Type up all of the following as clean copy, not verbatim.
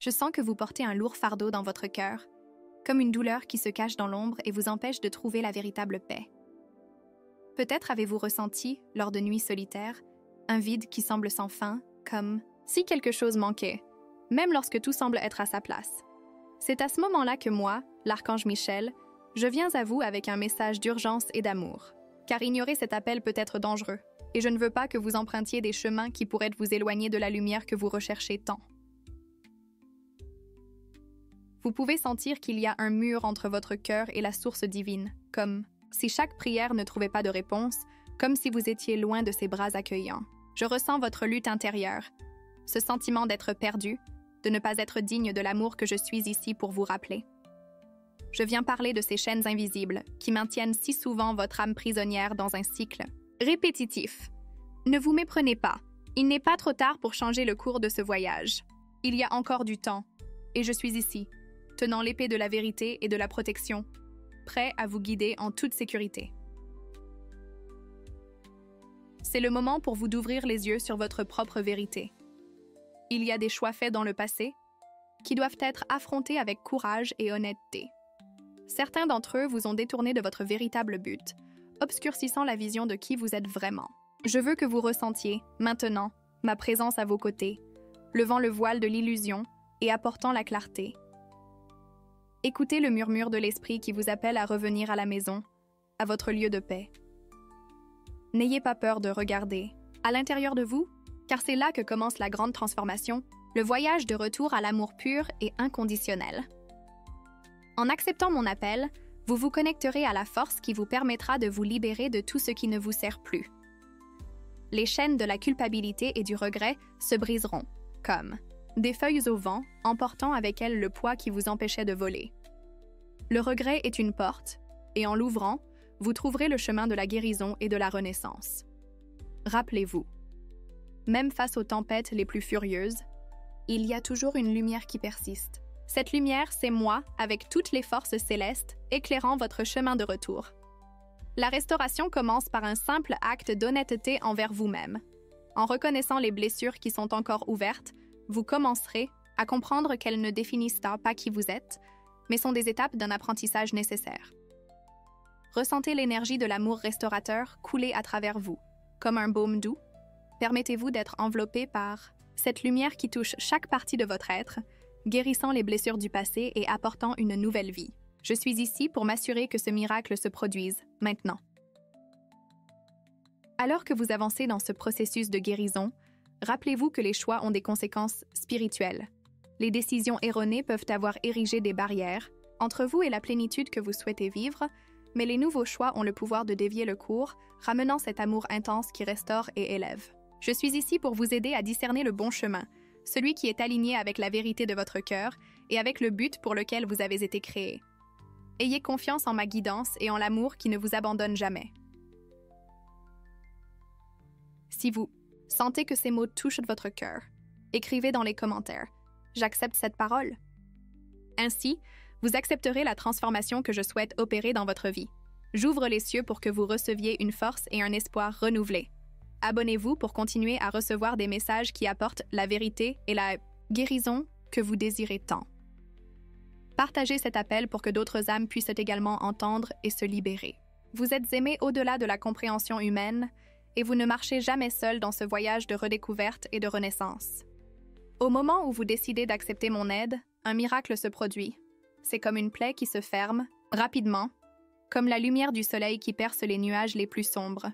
Je sens que vous portez un lourd fardeau dans votre cœur, comme une douleur qui se cache dans l'ombre et vous empêche de trouver la véritable paix. Peut-être avez-vous ressenti, lors de nuits solitaires, un vide qui semble sans fin, comme si quelque chose manquait, même lorsque tout semble être à sa place. C'est à ce moment-là que moi, l'archange Michel, je viens à vous avec un message d'urgence et d'amour. Car ignorer cet appel peut être dangereux, et je ne veux pas que vous empruntiez des chemins qui pourraient vous éloigner de la lumière que vous recherchez tant. Vous pouvez sentir qu'il y a un mur entre votre cœur et la source divine, comme si chaque prière ne trouvait pas de réponse, comme si vous étiez loin de ses bras accueillants. Je ressens votre lutte intérieure, ce sentiment d'être perdu, de ne pas être digne de l'amour que je suis ici pour vous rappeler. Je viens parler de ces chaînes invisibles qui maintiennent si souvent votre âme prisonnière dans un cycle répétitif. Ne vous méprenez pas, il n'est pas trop tard pour changer le cours de ce voyage. Il y a encore du temps, et je suis ici, tenant l'épée de la vérité et de la protection, prêt à vous guider en toute sécurité. C'est le moment pour vous d'ouvrir les yeux sur votre propre vérité. Il y a des choix faits dans le passé qui doivent être affrontés avec courage et honnêteté. Certains d'entre eux vous ont détourné de votre véritable but, obscurcissant la vision de qui vous êtes vraiment. Je veux que vous ressentiez, maintenant, ma présence à vos côtés, levant le voile de l'illusion et apportant la clarté. Écoutez le murmure de l'esprit qui vous appelle à revenir à la maison, à votre lieu de paix. N'ayez pas peur de regarder, à l'intérieur de vous, car c'est là que commence la grande transformation, le voyage de retour à l'amour pur et inconditionnel. En acceptant mon appel, vous vous connecterez à la force qui vous permettra de vous libérer de tout ce qui ne vous sert plus. Les chaînes de la culpabilité et du regret se briseront, comme des feuilles au vent, emportant avec elles le poids qui vous empêchait de voler. Le regret est une porte, et en l'ouvrant, vous trouverez le chemin de la guérison et de la renaissance. Rappelez-vous, même face aux tempêtes les plus furieuses, il y a toujours une lumière qui persiste. Cette lumière, c'est moi, avec toutes les forces célestes, éclairant votre chemin de retour. La restauration commence par un simple acte d'honnêteté envers vous-même. En reconnaissant les blessures qui sont encore ouvertes, vous commencerez à comprendre qu'elles ne définissent pas qui vous êtes, mais sont des étapes d'un apprentissage nécessaire. Ressentez l'énergie de l'amour restaurateur couler à travers vous, comme un baume doux. Permettez-vous d'être enveloppé par cette lumière qui touche chaque partie de votre être, guérissant les blessures du passé et apportant une nouvelle vie. Je suis ici pour m'assurer que ce miracle se produise, maintenant. Alors que vous avancez dans ce processus de guérison, rappelez-vous que les choix ont des conséquences spirituelles. Les décisions erronées peuvent avoir érigé des barrières entre vous et la plénitude que vous souhaitez vivre, mais les nouveaux choix ont le pouvoir de dévier le cours, ramenant cet amour intense qui restaure et élève. Je suis ici pour vous aider à discerner le bon chemin, celui qui est aligné avec la vérité de votre cœur et avec le but pour lequel vous avez été créé. Ayez confiance en ma guidance et en l'amour qui ne vous abandonne jamais. Si vous sentez que ces mots touchent votre cœur, écrivez dans les commentaires « J'accepte cette parole ». Ainsi, vous accepterez la transformation que je souhaite opérer dans votre vie. J'ouvre les cieux pour que vous receviez une force et un espoir renouvelés. Abonnez-vous pour continuer à recevoir des messages qui apportent la vérité et la guérison que vous désirez tant. Partagez cet appel pour que d'autres âmes puissent également entendre et se libérer. Vous êtes aimés au-delà de la compréhension humaine et vous ne marchez jamais seul dans ce voyage de redécouverte et de renaissance. Au moment où vous décidez d'accepter mon aide, un miracle se produit. C'est comme une plaie qui se ferme, rapidement, comme la lumière du soleil qui perce les nuages les plus sombres.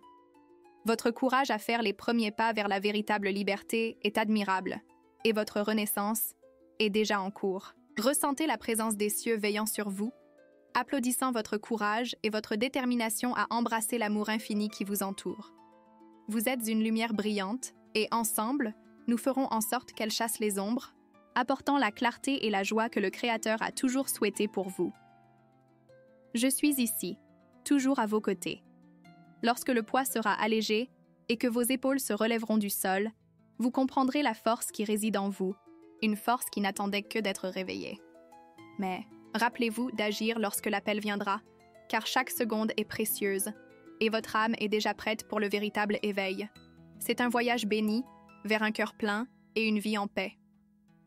Votre courage à faire les premiers pas vers la véritable liberté est admirable, et votre renaissance est déjà en cours. Ressentez la présence des cieux veillant sur vous, applaudissant votre courage et votre détermination à embrasser l'amour infini qui vous entoure. Vous êtes une lumière brillante, et ensemble, nous ferons en sorte qu'elle chasse les ombres, apportant la clarté et la joie que le Créateur a toujours souhaité pour vous. Je suis ici, toujours à vos côtés. Lorsque le poids sera allégé et que vos épaules se relèveront du sol, vous comprendrez la force qui réside en vous, une force qui n'attendait que d'être réveillée. Mais rappelez-vous d'agir lorsque l'appel viendra, car chaque seconde est précieuse, et votre âme est déjà prête pour le véritable éveil. C'est un voyage béni, vers un cœur plein et une vie en paix.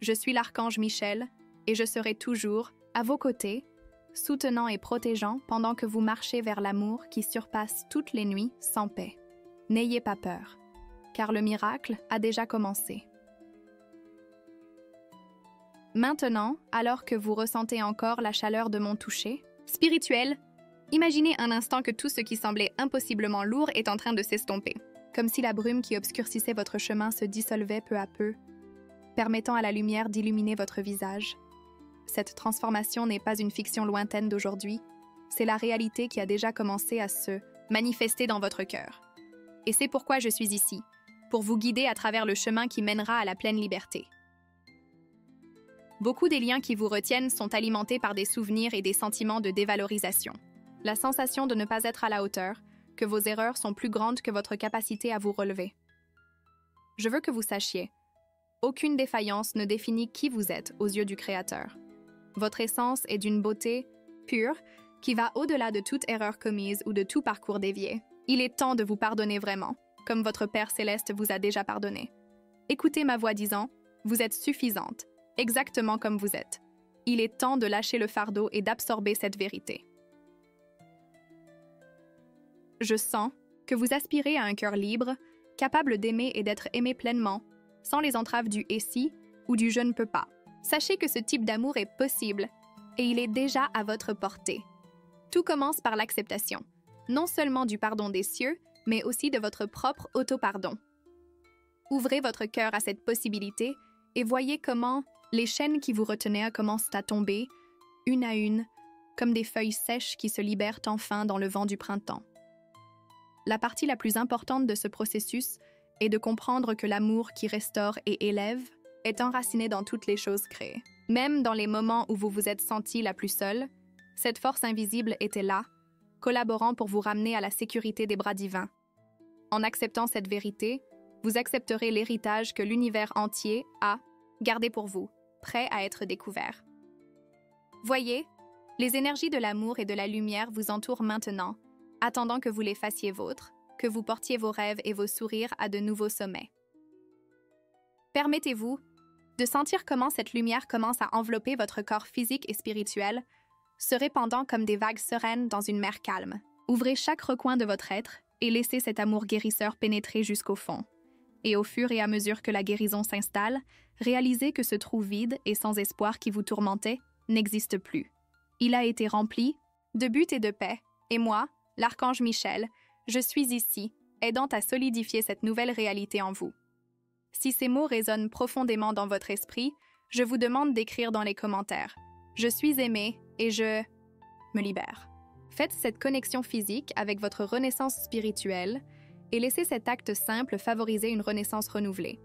Je suis l'archange Michel et je serai toujours à vos côtés, soutenant et protégeant pendant que vous marchez vers l'amour qui surpasse toutes les nuits sans paix. N'ayez pas peur, car le miracle a déjà commencé. Maintenant, alors que vous ressentez encore la chaleur de mon toucher spirituel, imaginez un instant que tout ce qui semblait impossiblement lourd est en train de s'estomper, comme si la brume qui obscurcissait votre chemin se dissolvait peu à peu, permettant à la lumière d'illuminer votre visage. Cette transformation n'est pas une fiction lointaine d'aujourd'hui, c'est la réalité qui a déjà commencé à se manifester dans votre cœur. Et c'est pourquoi je suis ici, pour vous guider à travers le chemin qui mènera à la pleine liberté. Beaucoup des liens qui vous retiennent sont alimentés par des souvenirs et des sentiments de dévalorisation. La sensation de ne pas être à la hauteur, que vos erreurs sont plus grandes que votre capacité à vous relever. Je veux que vous sachiez, aucune défaillance ne définit qui vous êtes aux yeux du Créateur. Votre essence est d'une beauté pure qui va au-delà de toute erreur commise ou de tout parcours dévié. Il est temps de vous pardonner vraiment, comme votre Père Céleste vous a déjà pardonné. Écoutez ma voix disant, vous êtes suffisante, exactement comme vous êtes. Il est temps de lâcher le fardeau et d'absorber cette vérité. Je sens que vous aspirez à un cœur libre, capable d'aimer et d'être aimé pleinement, sans les entraves du « et si » ou du « je ne peux pas ». Sachez que ce type d'amour est possible et il est déjà à votre portée. Tout commence par l'acceptation, non seulement du pardon des cieux, mais aussi de votre propre auto-pardon. Ouvrez votre cœur à cette possibilité et voyez comment les chaînes qui vous retenaient commencent à tomber, une à une, comme des feuilles sèches qui se libèrent enfin dans le vent du printemps. La partie la plus importante de ce processus est de comprendre que l'amour qui restaure et élève est enraciné dans toutes les choses créées. Même dans les moments où vous vous êtes senti la plus seule, cette force invisible était là, collaborant pour vous ramener à la sécurité des bras divins. En acceptant cette vérité, vous accepterez l'héritage que l'univers entier a gardé pour vous, prêt à être découvert. Voyez, les énergies de l'amour et de la lumière vous entourent maintenant, attendant que vous les fassiez vôtres, que vous portiez vos rêves et vos sourires à de nouveaux sommets. Permettez-vous de sentir comment cette lumière commence à envelopper votre corps physique et spirituel, se répandant comme des vagues sereines dans une mer calme. Ouvrez chaque recoin de votre être et laissez cet amour guérisseur pénétrer jusqu'au fond. Et au fur et à mesure que la guérison s'installe, réalisez que ce trou vide et sans espoir qui vous tourmentait n'existe plus. Il a été rempli de but et de paix, et moi, l'archange Michel, je suis ici, aidant à solidifier cette nouvelle réalité en vous. Si ces mots résonnent profondément dans votre esprit, je vous demande d'écrire dans les commentaires « Je suis aimé et je me libère ». Faites cette connexion physique avec votre renaissance spirituelle et laissez cet acte simple favoriser une renaissance renouvelée.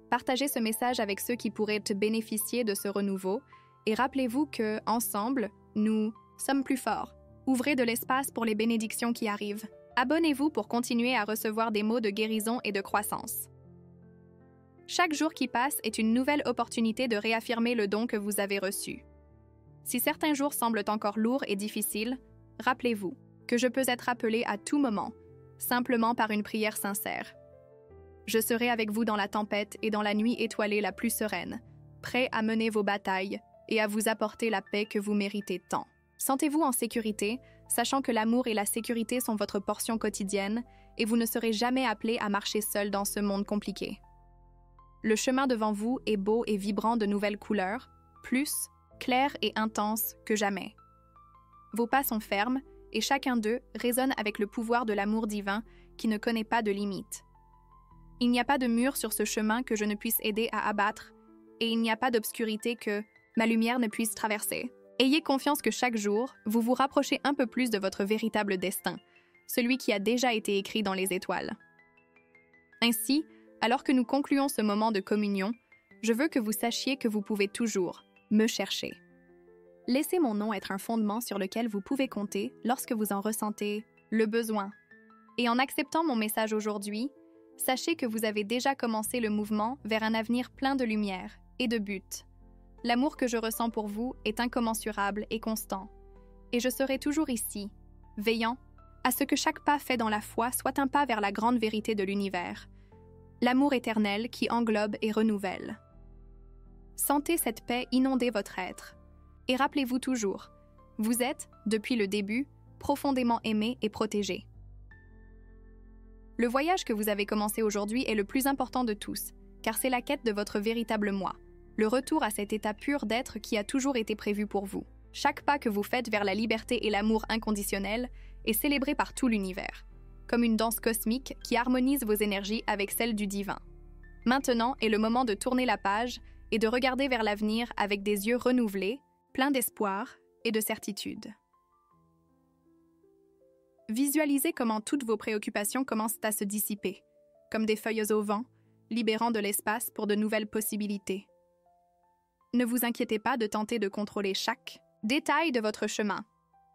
Partagez ce message avec ceux qui pourraient bénéficier de ce renouveau et rappelez-vous que, ensemble, nous sommes plus forts. Ouvrez de l'espace pour les bénédictions qui arrivent. Abonnez-vous pour continuer à recevoir des mots de guérison et de croissance. Chaque jour qui passe est une nouvelle opportunité de réaffirmer le don que vous avez reçu. Si certains jours semblent encore lourds et difficiles, rappelez-vous que je peux être appelé à tout moment, simplement par une prière sincère. Je serai avec vous dans la tempête et dans la nuit étoilée la plus sereine, prêt à mener vos batailles et à vous apporter la paix que vous méritez tant. Sentez-vous en sécurité, sachant que l'amour et la sécurité sont votre portion quotidienne et vous ne serez jamais appelé à marcher seul dans ce monde compliqué. Le chemin devant vous est beau et vibrant de nouvelles couleurs, plus clair et intense que jamais. Vos pas sont fermes et chacun d'eux résonne avec le pouvoir de l'amour divin qui ne connaît pas de limites. Il n'y a pas de mur sur ce chemin que je ne puisse aider à abattre et il n'y a pas d'obscurité que ma lumière ne puisse traverser. Ayez confiance que chaque jour, vous vous rapprochez un peu plus de votre véritable destin, celui qui a déjà été écrit dans les étoiles. Ainsi, alors que nous concluons ce moment de communion, je veux que vous sachiez que vous pouvez toujours me chercher. Laissez mon nom être un fondement sur lequel vous pouvez compter lorsque vous en ressentez le besoin. Et en acceptant mon message aujourd'hui, sachez que vous avez déjà commencé le mouvement vers un avenir plein de lumière et de but. L'amour que je ressens pour vous est incommensurable et constant. Et je serai toujours ici, veillant à ce que chaque pas fait dans la foi soit un pas vers la grande vérité de l'univers. L'amour éternel qui englobe et renouvelle. Sentez cette paix inonder votre être. Et rappelez-vous toujours, vous êtes, depuis le début, profondément aimé et protégé. Le voyage que vous avez commencé aujourd'hui est le plus important de tous, car c'est la quête de votre véritable moi, le retour à cet état pur d'être qui a toujours été prévu pour vous. Chaque pas que vous faites vers la liberté et l'amour inconditionnel est célébré par tout l'univers, comme une danse cosmique qui harmonise vos énergies avec celles du divin. Maintenant est le moment de tourner la page et de regarder vers l'avenir avec des yeux renouvelés, pleins d'espoir et de certitude. Visualisez comment toutes vos préoccupations commencent à se dissiper, comme des feuilles au vent, libérant de l'espace pour de nouvelles possibilités. Ne vous inquiétez pas de tenter de contrôler chaque détail de votre chemin.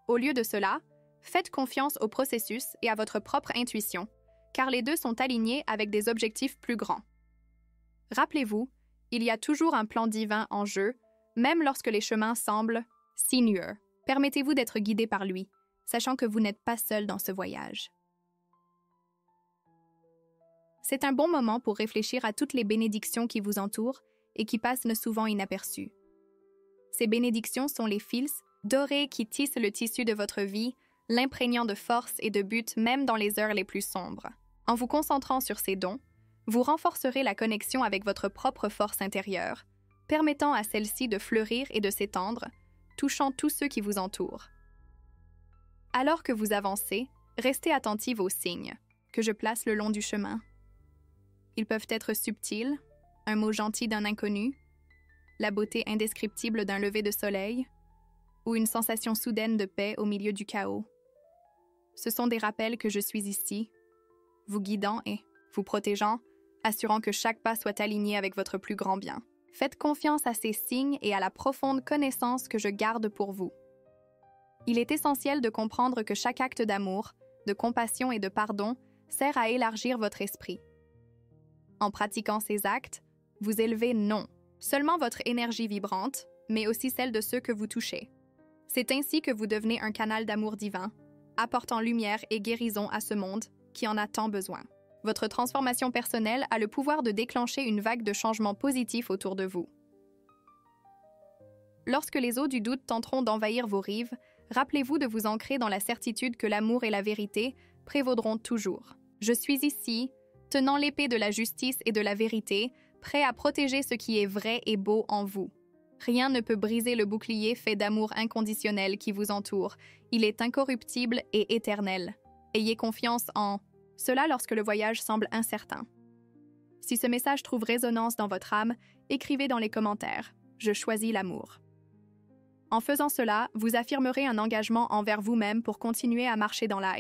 Au lieu de cela, faites confiance au processus et à votre propre intuition, car les deux sont alignés avec des objectifs plus grands. Rappelez-vous, il y a toujours un plan divin en jeu, même lorsque les chemins semblent sinueux. Permettez-vous d'être guidé par lui, sachant que vous n'êtes pas seul dans ce voyage. C'est un bon moment pour réfléchir à toutes les bénédictions qui vous entourent et qui passent souvent inaperçues. Ces bénédictions sont les fils dorés qui tissent le tissu de votre vie, l'imprégnant de force et de but même dans les heures les plus sombres. En vous concentrant sur ces dons, vous renforcerez la connexion avec votre propre force intérieure, permettant à celle-ci de fleurir et de s'étendre, touchant tous ceux qui vous entourent. Alors que vous avancez, restez attentive aux signes que je place le long du chemin. Ils peuvent être subtils, un mot gentil d'un inconnu, la beauté indescriptible d'un lever de soleil, ou une sensation soudaine de paix au milieu du chaos. Ce sont des rappels que je suis ici, vous guidant et vous protégeant, assurant que chaque pas soit aligné avec votre plus grand bien. Faites confiance à ces signes et à la profonde connaissance que je garde pour vous. Il est essentiel de comprendre que chaque acte d'amour, de compassion et de pardon sert à élargir votre esprit. En pratiquant ces actes, vous élevez non seulement votre énergie vibrante, mais aussi celle de ceux que vous touchez. C'est ainsi que vous devenez un canal d'amour divin, apportant lumière et guérison à ce monde qui en a tant besoin. Votre transformation personnelle a le pouvoir de déclencher une vague de changements positifs autour de vous. Lorsque les eaux du doute tenteront d'envahir vos rives, rappelez-vous de vous ancrer dans la certitude que l'amour et la vérité prévaudront toujours. Je suis ici, tenant l'épée de la justice et de la vérité, prêt à protéger ce qui est vrai et beau en vous. Rien ne peut briser le bouclier fait d'amour inconditionnel qui vous entoure. Il est incorruptible et éternel. Ayez confiance en cela lorsque le voyage semble incertain. Si ce message trouve résonance dans votre âme, écrivez dans les commentaires « Je choisis l'amour ». En faisant cela, vous affirmerez un engagement envers vous-même pour continuer à marcher dans la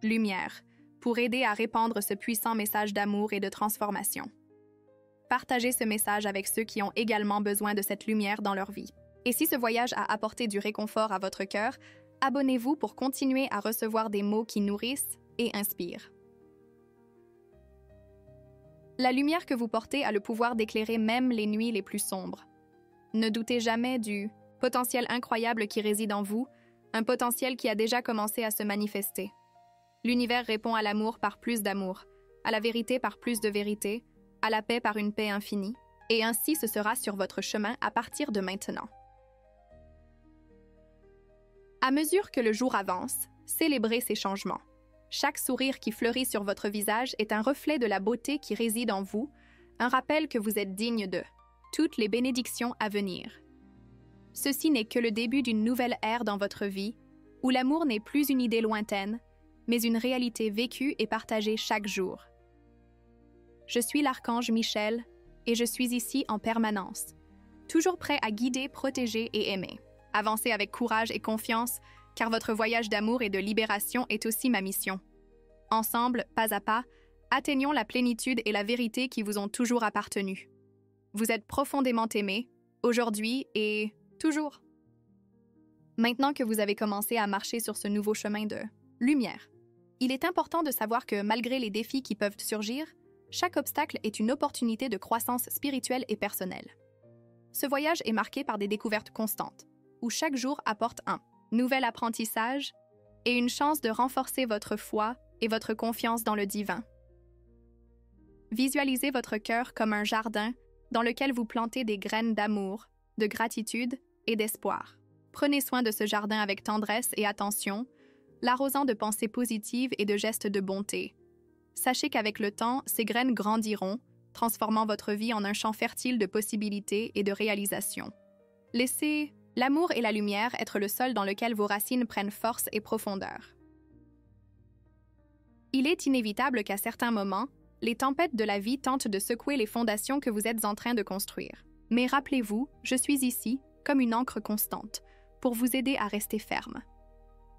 lumière, pour aider à répandre ce puissant message d'amour et de transformation. Partagez ce message avec ceux qui ont également besoin de cette lumière dans leur vie. Et si ce voyage a apporté du réconfort à votre cœur, abonnez-vous pour continuer à recevoir des mots qui nourrissent et inspirent. La lumière que vous portez a le pouvoir d'éclairer même les nuits les plus sombres. Ne doutez jamais du potentiel incroyable qui réside en vous, un potentiel qui a déjà commencé à se manifester. L'univers répond à l'amour par plus d'amour, à la vérité par plus de vérité, à la paix par une paix infinie, et ainsi ce sera sur votre chemin à partir de maintenant. À mesure que le jour avance, célébrez ces changements. Chaque sourire qui fleurit sur votre visage est un reflet de la beauté qui réside en vous, un rappel que vous êtes digne de toutes les bénédictions à venir. Ceci n'est que le début d'une nouvelle ère dans votre vie, où l'amour n'est plus une idée lointaine, mais une réalité vécue et partagée chaque jour. Je suis l'archange Michel, et je suis ici en permanence, toujours prêt à guider, protéger et aimer. Avancez avec courage et confiance, car votre voyage d'amour et de libération est aussi ma mission. Ensemble, pas à pas, atteignons la plénitude et la vérité qui vous ont toujours appartenu. Vous êtes profondément aimés, aujourd'hui et toujours. Maintenant que vous avez commencé à marcher sur ce nouveau chemin de lumière, il est important de savoir que malgré les défis qui peuvent surgir, chaque obstacle est une opportunité de croissance spirituelle et personnelle. Ce voyage est marqué par des découvertes constantes, où chaque jour apporte un nouvel apprentissage et une chance de renforcer votre foi et votre confiance dans le divin. Visualisez votre cœur comme un jardin dans lequel vous plantez des graines d'amour, de gratitude et d'espoir. Prenez soin de ce jardin avec tendresse et attention, l'arrosant de pensées positives et de gestes de bonté. Sachez qu'avec le temps, ces graines grandiront, transformant votre vie en un champ fertile de possibilités et de réalisations. Laissez l'amour et la lumière être le sol dans lequel vos racines prennent force et profondeur. Il est inévitable qu'à certains moments, les tempêtes de la vie tentent de secouer les fondations que vous êtes en train de construire. Mais rappelez-vous, je suis ici, comme une ancre constante, pour vous aider à rester ferme.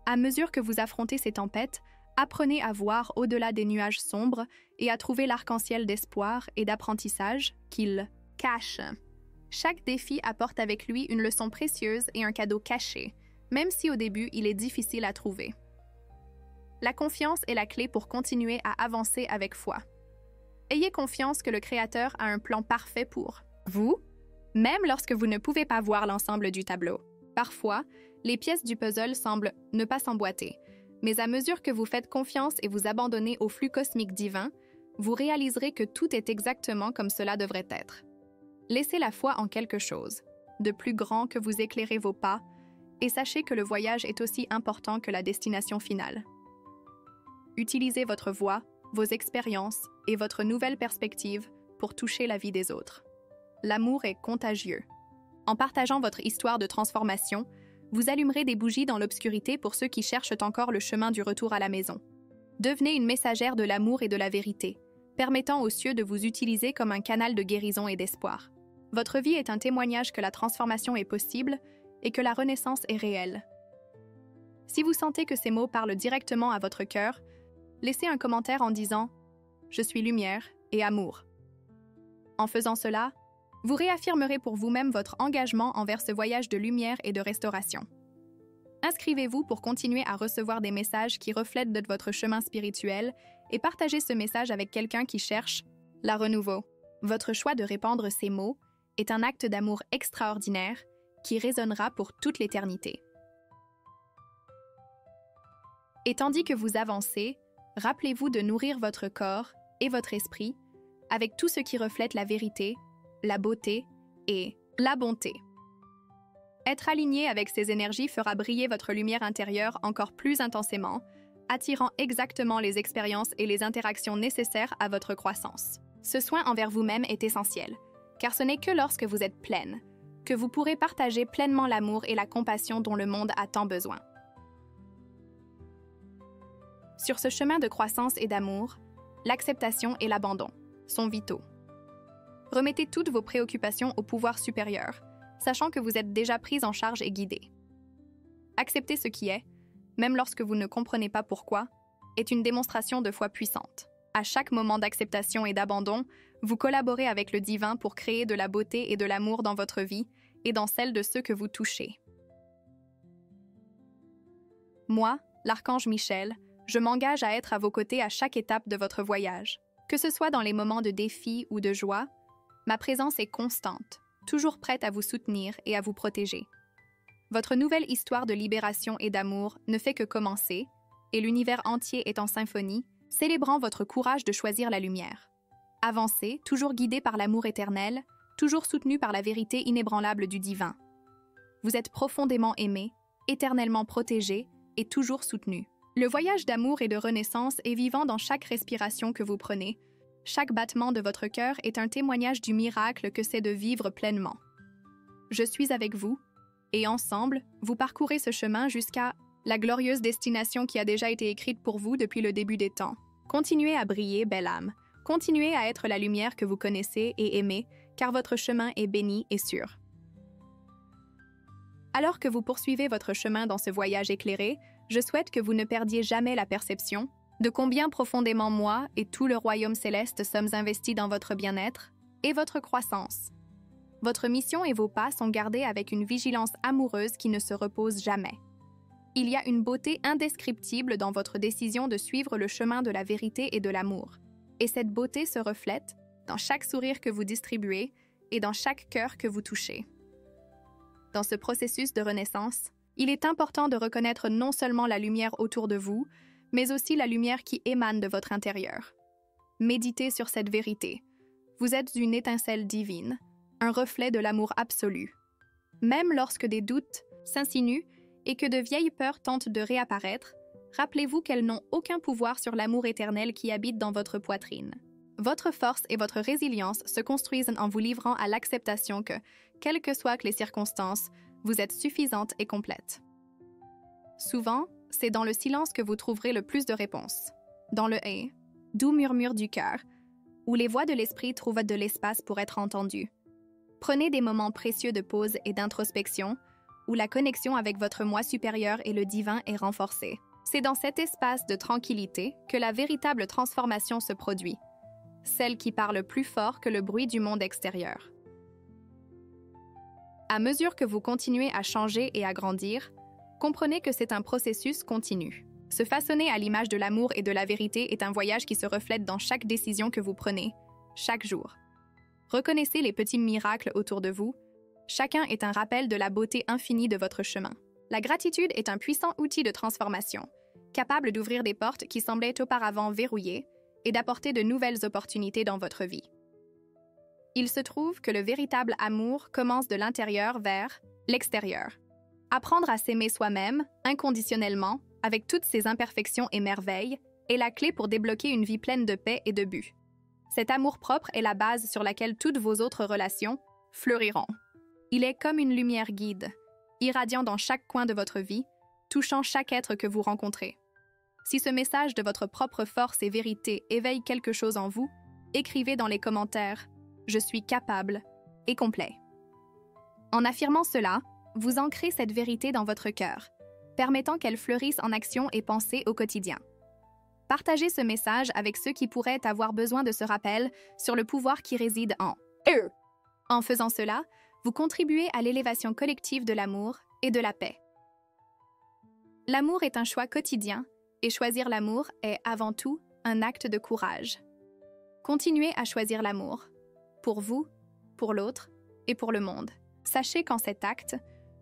À mesure que vous affrontez ces tempêtes, apprenez à voir au-delà des nuages sombres et à trouver l'arc-en-ciel d'espoir et d'apprentissage qu'il cache. Chaque défi apporte avec lui une leçon précieuse et un cadeau caché, même si au début il est difficile à trouver. La confiance est la clé pour continuer à avancer avec foi. Ayez confiance que le Créateur a un plan parfait pour vous, même lorsque vous ne pouvez pas voir l'ensemble du tableau. Parfois, les pièces du puzzle semblent ne pas s'emboîter, mais à mesure que vous faites confiance et vous abandonnez au flux cosmique divin, vous réaliserez que tout est exactement comme cela devrait être. Laissez la foi en quelque chose, de plus grand que vous éclairez vos pas, et sachez que le voyage est aussi important que la destination finale. Utilisez votre voix, vos expériences et votre nouvelle perspective pour toucher la vie des autres. L'amour est contagieux. En partageant votre histoire de transformation, vous allumerez des bougies dans l'obscurité pour ceux qui cherchent encore le chemin du retour à la maison. Devenez une messagère de l'amour et de la vérité, permettant aux cieux de vous utiliser comme un canal de guérison et d'espoir. Votre vie est un témoignage que la transformation est possible et que la renaissance est réelle. Si vous sentez que ces mots parlent directement à votre cœur, laissez un commentaire en disant « Je suis lumière et amour ». En faisant cela, vous réaffirmerez pour vous-même votre engagement envers ce voyage de lumière et de restauration. Inscrivez-vous pour continuer à recevoir des messages qui reflètent de votre chemin spirituel et partagez ce message avec quelqu'un qui cherche la renouveau. Votre choix de répandre ces mots est un acte d'amour extraordinaire qui résonnera pour toute l'éternité. Et tandis que vous avancez, rappelez-vous de nourrir votre corps et votre esprit avec tout ce qui reflète la vérité, la beauté et la bonté. Être aligné avec ces énergies fera briller votre lumière intérieure encore plus intensément, attirant exactement les expériences et les interactions nécessaires à votre croissance. Ce soin envers vous-même est essentiel, car ce n'est que lorsque vous êtes pleine que vous pourrez partager pleinement l'amour et la compassion dont le monde a tant besoin. Sur ce chemin de croissance et d'amour, l'acceptation et l'abandon sont vitaux. Remettez toutes vos préoccupations au pouvoir supérieur, sachant que vous êtes déjà prise en charge et guidée. Accepter ce qui est, même lorsque vous ne comprenez pas pourquoi, est une démonstration de foi puissante. À chaque moment d'acceptation et d'abandon, vous collaborez avec le divin pour créer de la beauté et de l'amour dans votre vie et dans celle de ceux que vous touchez. Moi, l'archange Michel, je m'engage à être à vos côtés à chaque étape de votre voyage. Que ce soit dans les moments de défi ou de joie, ma présence est constante, toujours prête à vous soutenir et à vous protéger. Votre nouvelle histoire de libération et d'amour ne fait que commencer, et l'univers entier est en symphonie, célébrant votre courage de choisir la lumière. Avancez, toujours guidé par l'amour éternel, toujours soutenu par la vérité inébranlable du divin. Vous êtes profondément aimé, éternellement protégé et toujours soutenu. Le voyage d'amour et de renaissance est vivant dans chaque respiration que vous prenez. Chaque battement de votre cœur est un témoignage du miracle que c'est de vivre pleinement. Je suis avec vous, et ensemble, vous parcourez ce chemin jusqu'à la glorieuse destination qui a déjà été écrite pour vous depuis le début des temps. Continuez à briller, belle âme. Continuez à être la lumière que vous connaissez et aimez, car votre chemin est béni et sûr. Alors que vous poursuivez votre chemin dans ce voyage éclairé, je souhaite que vous ne perdiez jamais la perception de combien profondément moi et tout le royaume céleste sommes investis dans votre bien-être et votre croissance. Votre mission et vos pas sont gardés avec une vigilance amoureuse qui ne se repose jamais. Il y a une beauté indescriptible dans votre décision de suivre le chemin de la vérité et de l'amour. Et cette beauté se reflète dans chaque sourire que vous distribuez et dans chaque cœur que vous touchez. Dans ce processus de renaissance, il est important de reconnaître non seulement la lumière autour de vous, mais aussi la lumière qui émane de votre intérieur. Méditez sur cette vérité. Vous êtes une étincelle divine, un reflet de l'amour absolu. Même lorsque des doutes s'insinuent et que de vieilles peurs tentent de réapparaître, rappelez-vous qu'elles n'ont aucun pouvoir sur l'amour éternel qui habite dans votre poitrine. Votre force et votre résilience se construisent en vous livrant à l'acceptation que, quelles que soient les circonstances, vous êtes suffisante et complète. Souvent, c'est dans le silence que vous trouverez le plus de réponses. Dans le doux murmure du cœur, où les voix de l'esprit trouvent de l'espace pour être entendues. Prenez des moments précieux de pause et d'introspection, où la connexion avec votre moi supérieur et le divin est renforcée. C'est dans cet espace de tranquillité que la véritable transformation se produit, celle qui parle plus fort que le bruit du monde extérieur. À mesure que vous continuez à changer et à grandir, comprenez que c'est un processus continu. Se façonner à l'image de l'amour et de la vérité est un voyage qui se reflète dans chaque décision que vous prenez, chaque jour. Reconnaissez les petits miracles autour de vous. Chacun est un rappel de la beauté infinie de votre chemin. La gratitude est un puissant outil de transformation, capable d'ouvrir des portes qui semblaient auparavant verrouillées et d'apporter de nouvelles opportunités dans votre vie. Il se trouve que le véritable amour commence de l'intérieur vers l'extérieur. Apprendre à s'aimer soi-même, inconditionnellement, avec toutes ses imperfections et merveilles, est la clé pour débloquer une vie pleine de paix et de but. Cet amour-propre est la base sur laquelle toutes vos autres relations fleuriront. Il est comme une lumière guide, irradiant dans chaque coin de votre vie, touchant chaque être que vous rencontrez. Si ce message de votre propre force et vérité éveille quelque chose en vous, écrivez dans les commentaires « Je suis capable et complet ». En affirmant cela, vous ancrez cette vérité dans votre cœur, permettant qu'elle fleurisse en action et pensée au quotidien. Partagez ce message avec ceux qui pourraient avoir besoin de ce rappel sur le pouvoir qui réside en eux. En faisant cela, vous contribuez à l'élévation collective de l'amour et de la paix. L'amour est un choix quotidien et choisir l'amour est avant tout un acte de courage. Continuez à choisir l'amour, pour vous, pour l'autre et pour le monde. Sachez qu'en cet acte,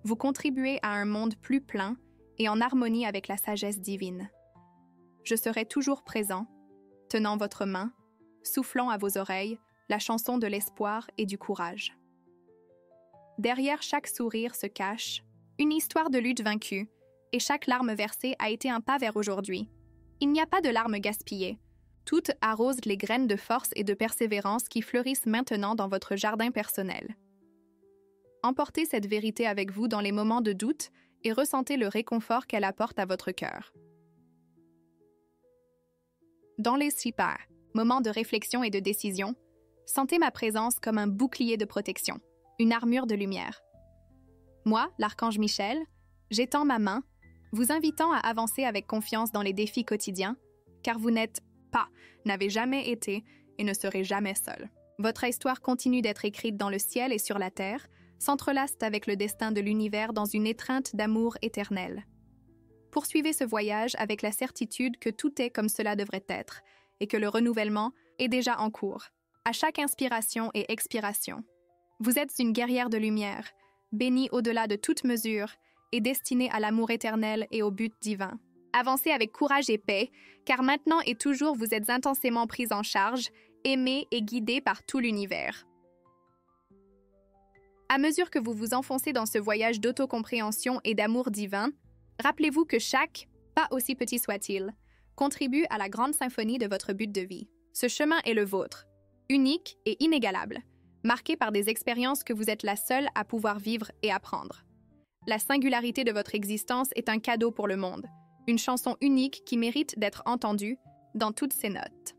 vous contribuez à un monde plus plein et en harmonie avec la sagesse divine. Je serai toujours présent, tenant votre main, soufflant à vos oreilles la chanson de l'espoir et du courage. Derrière chaque sourire se cache une histoire de lutte vaincue, et chaque larme versée a été un pas vers aujourd'hui. Il n'y a pas de larmes gaspillées. Toutes arrosent les graines de force et de persévérance qui fleurissent maintenant dans votre jardin personnel. Emportez cette vérité avec vous dans les moments de doute et ressentez le réconfort qu'elle apporte à votre cœur. Dans les super moments de réflexion et de décision, sentez ma présence comme un bouclier de protection, une armure de lumière. Moi, l'archange Michel, j'étends ma main, vous invitant à avancer avec confiance dans les défis quotidiens, car vous n'avez jamais été et ne serez jamais seul. Votre histoire continue d'être écrite dans le ciel et sur la terre, s'entrelace avec le destin de l'univers dans une étreinte d'amour éternel. Poursuivez ce voyage avec la certitude que tout est comme cela devrait être et que le renouvellement est déjà en cours, à chaque inspiration et expiration. Vous êtes une guerrière de lumière, bénie au-delà de toute mesure et destinée à l'amour éternel et au but divin. Avancez avec courage et paix, car maintenant et toujours vous êtes intensément prise en charge, aimée et guidée par tout l'univers. À mesure que vous vous enfoncez dans ce voyage d'autocompréhension et d'amour divin, rappelez-vous que chaque, pas aussi petit soit-il, contribue à la grande symphonie de votre but de vie. Ce chemin est le vôtre, unique et inégalable, marqué par des expériences que vous êtes la seule à pouvoir vivre et apprendre. La singularité de votre existence est un cadeau pour le monde, une chanson unique qui mérite d'être entendue dans toutes ses notes.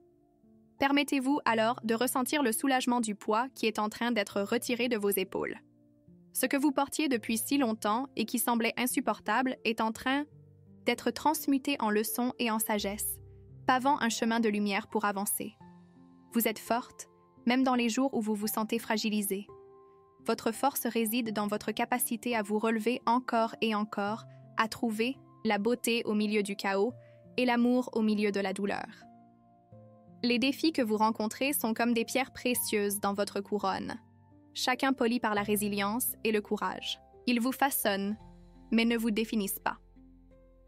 Permettez-vous alors de ressentir le soulagement du poids qui est en train d'être retiré de vos épaules. Ce que vous portiez depuis si longtemps et qui semblait insupportable est en train d'être transmuté en leçons et en sagesse, pavant un chemin de lumière pour avancer. Vous êtes forte, même dans les jours où vous vous sentez fragilisée. Votre force réside dans votre capacité à vous relever encore et encore, à trouver la beauté au milieu du chaos et l'amour au milieu de la douleur. Les défis que vous rencontrez sont comme des pierres précieuses dans votre couronne, chacun poli par la résilience et le courage. Ils vous façonnent, mais ne vous définissent pas.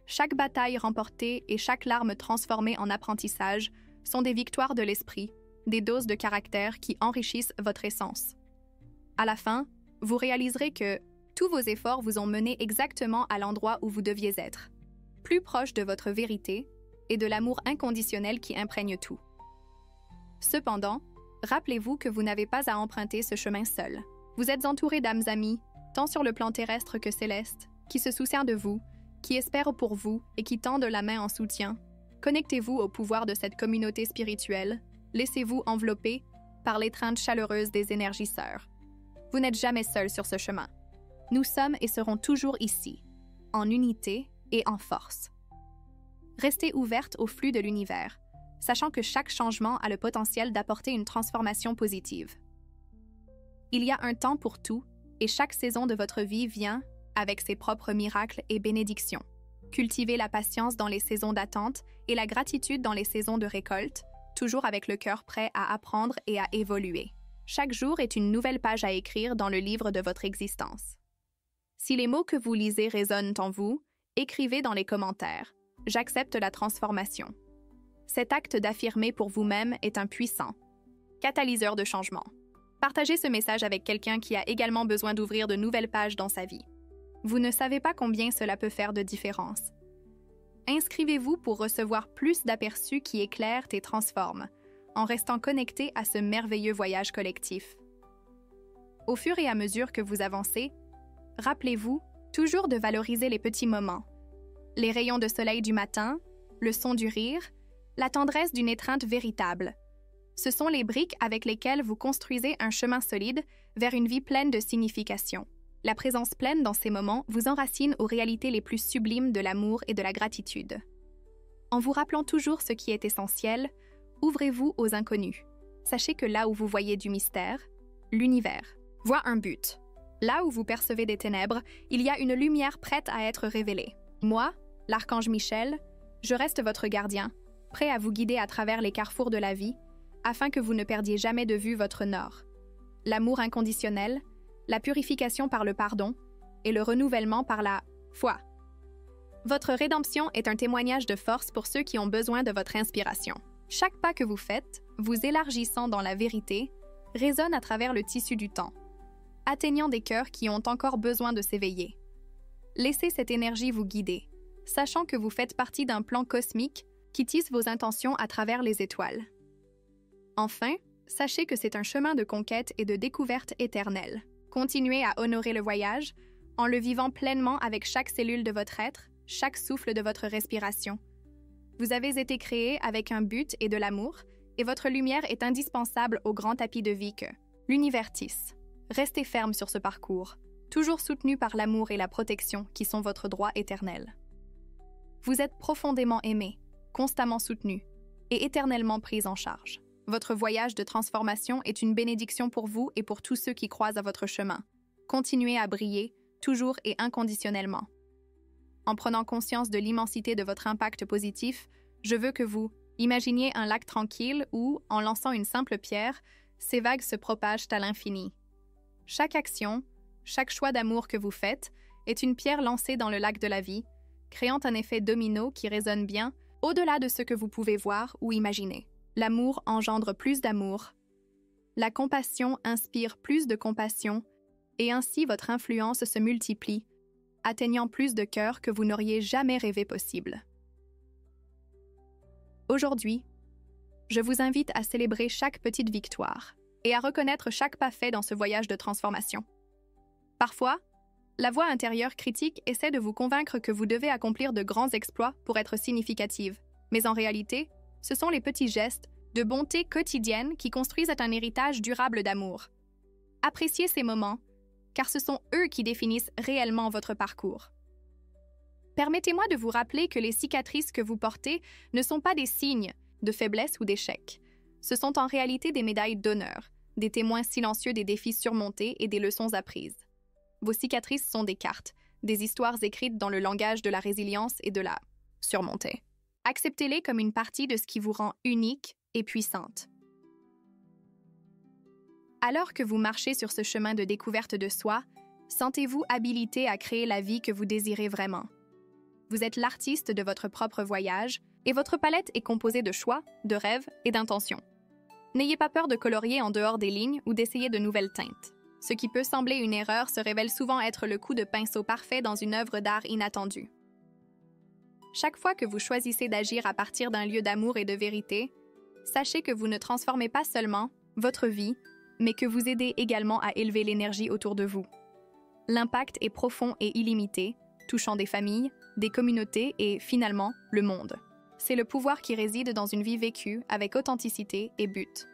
Chaque bataille remportée et chaque larme transformée en apprentissage sont des victoires de l'esprit, des doses de caractère qui enrichissent votre essence. À la fin, vous réaliserez que tous vos efforts vous ont mené exactement à l'endroit où vous deviez être, plus proche de votre vérité et de l'amour inconditionnel qui imprègne tout. Cependant, rappelez-vous que vous n'avez pas à emprunter ce chemin seul. Vous êtes entouré d'âmes amies, tant sur le plan terrestre que céleste, qui se soucient de vous, qui espèrent pour vous et qui tendent la main en soutien. Connectez-vous au pouvoir de cette communauté spirituelle, laissez-vous envelopper par l'étreinte chaleureuse des énergies sœurs. Vous n'êtes jamais seul sur ce chemin. Nous sommes et serons toujours ici, en unité et en force. Restez ouverte au flux de l'univers, sachant que chaque changement a le potentiel d'apporter une transformation positive. Il y a un temps pour tout, et chaque saison de votre vie vient avec ses propres miracles et bénédictions. Cultivez la patience dans les saisons d'attente et la gratitude dans les saisons de récolte, toujours avec le cœur prêt à apprendre et à évoluer. Chaque jour est une nouvelle page à écrire dans le livre de votre existence. Si les mots que vous lisez résonnent en vous, écrivez dans les commentaires « J'accepte la transformation ». Cet acte d'affirmer pour vous-même est un puissant catalyseur de changement. Partagez ce message avec quelqu'un qui a également besoin d'ouvrir de nouvelles pages dans sa vie. Vous ne savez pas combien cela peut faire de différence. Inscrivez-vous pour recevoir plus d'aperçus qui éclairent et transforment, en restant connecté à ce merveilleux voyage collectif. Au fur et à mesure que vous avancez, rappelez-vous toujours de valoriser les petits moments. Les rayons de soleil du matin, le son du rire, la tendresse d'une étreinte véritable. Ce sont les briques avec lesquelles vous construisez un chemin solide vers une vie pleine de signification. La présence pleine dans ces moments vous enracine aux réalités les plus sublimes de l'amour et de la gratitude. En vous rappelant toujours ce qui est essentiel, ouvrez-vous aux inconnus. Sachez que là où vous voyez du mystère, l'univers voit un but. Là où vous percevez des ténèbres, il y a une lumière prête à être révélée. Moi, l'archange Michel, je reste votre gardien, prêt à vous guider à travers les carrefours de la vie, afin que vous ne perdiez jamais de vue votre nord. L'amour inconditionnel, la purification par le pardon et le renouvellement par la foi. Votre rédemption est un témoignage de force pour ceux qui ont besoin de votre inspiration. Chaque pas que vous faites, vous élargissant dans la vérité, résonne à travers le tissu du temps, atteignant des cœurs qui ont encore besoin de s'éveiller. Laissez cette énergie vous guider, sachant que vous faites partie d'un plan cosmique qui tisse vos intentions à travers les étoiles. Enfin, sachez que c'est un chemin de conquête et de découverte éternelle. Continuez à honorer le voyage en le vivant pleinement avec chaque cellule de votre être, chaque souffle de votre respiration. Vous avez été créé avec un but et de l'amour, et votre lumière est indispensable au grand tapis de vie que l'univers tisse. Restez ferme sur ce parcours, toujours soutenu par l'amour et la protection qui sont votre droit éternel. Vous êtes profondément aimé, constamment soutenu et éternellement pris en charge. Votre voyage de transformation est une bénédiction pour vous et pour tous ceux qui croisent à votre chemin. Continuez à briller, toujours et inconditionnellement. En prenant conscience de l'immensité de votre impact positif, je veux que vous imaginiez un lac tranquille où, en lançant une simple pierre, ces vagues se propagent à l'infini. Chaque action, chaque choix d'amour que vous faites est une pierre lancée dans le lac de la vie, créant un effet domino qui résonne bien au-delà de ce que vous pouvez voir ou imaginer. L'amour engendre plus d'amour. La compassion inspire plus de compassion, et ainsi votre influence se multiplie, atteignant plus de cœurs que vous n'auriez jamais rêvé possible. Aujourd'hui, je vous invite à célébrer chaque petite victoire et à reconnaître chaque pas fait dans ce voyage de transformation. Parfois, la voix intérieure critique essaie de vous convaincre que vous devez accomplir de grands exploits pour être significative, mais en réalité, ce sont les petits gestes de bonté quotidienne qui construisent un héritage durable d'amour. Appréciez ces moments, car ce sont eux qui définissent réellement votre parcours. Permettez-moi de vous rappeler que les cicatrices que vous portez ne sont pas des signes de faiblesse ou d'échec. Ce sont en réalité des médailles d'honneur, des témoins silencieux des défis surmontés et des leçons apprises. Vos cicatrices sont des cartes, des histoires écrites dans le langage de la résilience et de la surmontée. Acceptez-les comme une partie de ce qui vous rend unique et puissante. Alors que vous marchez sur ce chemin de découverte de soi, sentez-vous habilité à créer la vie que vous désirez vraiment. Vous êtes l'artiste de votre propre voyage et votre palette est composée de choix, de rêves et d'intentions. N'ayez pas peur de colorier en dehors des lignes ou d'essayer de nouvelles teintes. Ce qui peut sembler une erreur se révèle souvent être le coup de pinceau parfait dans une œuvre d'art inattendue. Chaque fois que vous choisissez d'agir à partir d'un lieu d'amour et de vérité, sachez que vous ne transformez pas seulement votre vie, mais que vous aidez également à élever l'énergie autour de vous. L'impact est profond et illimité, touchant des familles, des communautés et, finalement, le monde. C'est le pouvoir qui réside dans une vie vécue avec authenticité et but.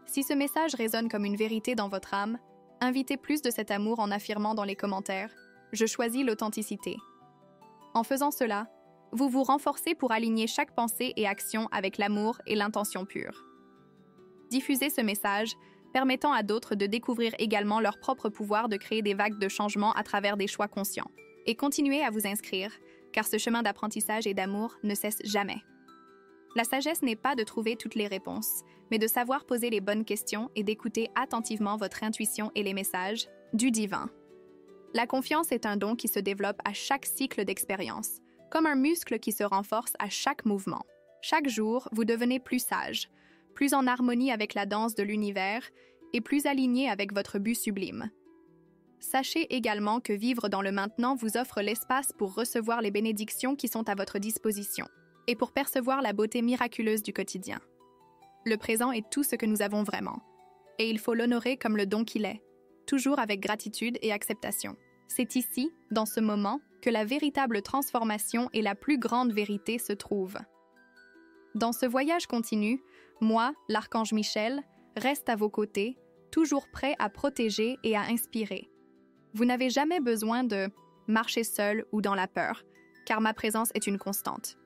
Si ce message résonne comme une vérité dans votre âme, invitez plus de cet amour en affirmant dans les commentaires « Je choisis l'authenticité ». En faisant cela, vous vous renforcez pour aligner chaque pensée et action avec l'amour et l'intention pure. Diffusez ce message, permettant à d'autres de découvrir également leur propre pouvoir de créer des vagues de changement à travers des choix conscients. Et continuez à vous inscrire, car ce chemin d'apprentissage et d'amour ne cesse jamais. La sagesse n'est pas de trouver toutes les réponses, mais de savoir poser les bonnes questions et d'écouter attentivement votre intuition et les messages du divin. La confiance est un don qui se développe à chaque cycle d'expérience, comme un muscle qui se renforce à chaque mouvement. Chaque jour, vous devenez plus sage, plus en harmonie avec la danse de l'univers et plus aligné avec votre but sublime. Sachez également que vivre dans le maintenant vous offre l'espace pour recevoir les bénédictions qui sont à votre disposition et pour percevoir la beauté miraculeuse du quotidien. Le présent est tout ce que nous avons vraiment, et il faut l'honorer comme le don qu'il est, toujours avec gratitude et acceptation. C'est ici, dans ce moment, que la véritable transformation et la plus grande vérité se trouvent. Dans ce voyage continu, moi, l'archange Michel, reste à vos côtés, toujours prêt à protéger et à inspirer. Vous n'avez jamais besoin de marcher seul ou dans la peur, car ma présence est une constante.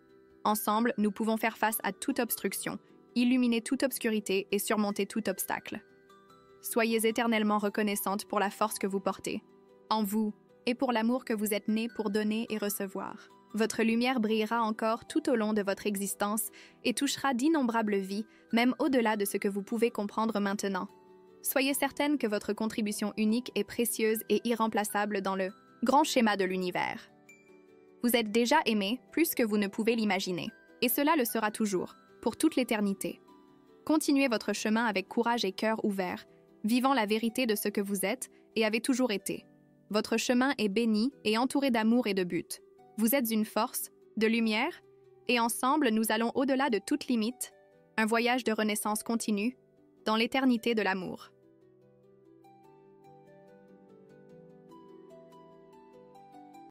Ensemble, nous pouvons faire face à toute obstruction, illuminer toute obscurité et surmonter tout obstacle. Soyez éternellement reconnaissante pour la force que vous portez, en vous, et pour l'amour que vous êtes né pour donner et recevoir. Votre lumière brillera encore tout au long de votre existence et touchera d'innombrables vies, même au-delà de ce que vous pouvez comprendre maintenant. Soyez certaine que votre contribution unique est précieuse et irremplaçable dans le grand schéma de l'univers. Vous êtes déjà aimé plus que vous ne pouvez l'imaginer, et cela le sera toujours, pour toute l'éternité. Continuez votre chemin avec courage et cœur ouvert, vivant la vérité de ce que vous êtes et avez toujours été. Votre chemin est béni et entouré d'amour et de but. Vous êtes une force, de lumière, et ensemble nous allons au-delà de toute limite, un voyage de renaissance continue, dans l'éternité de l'amour.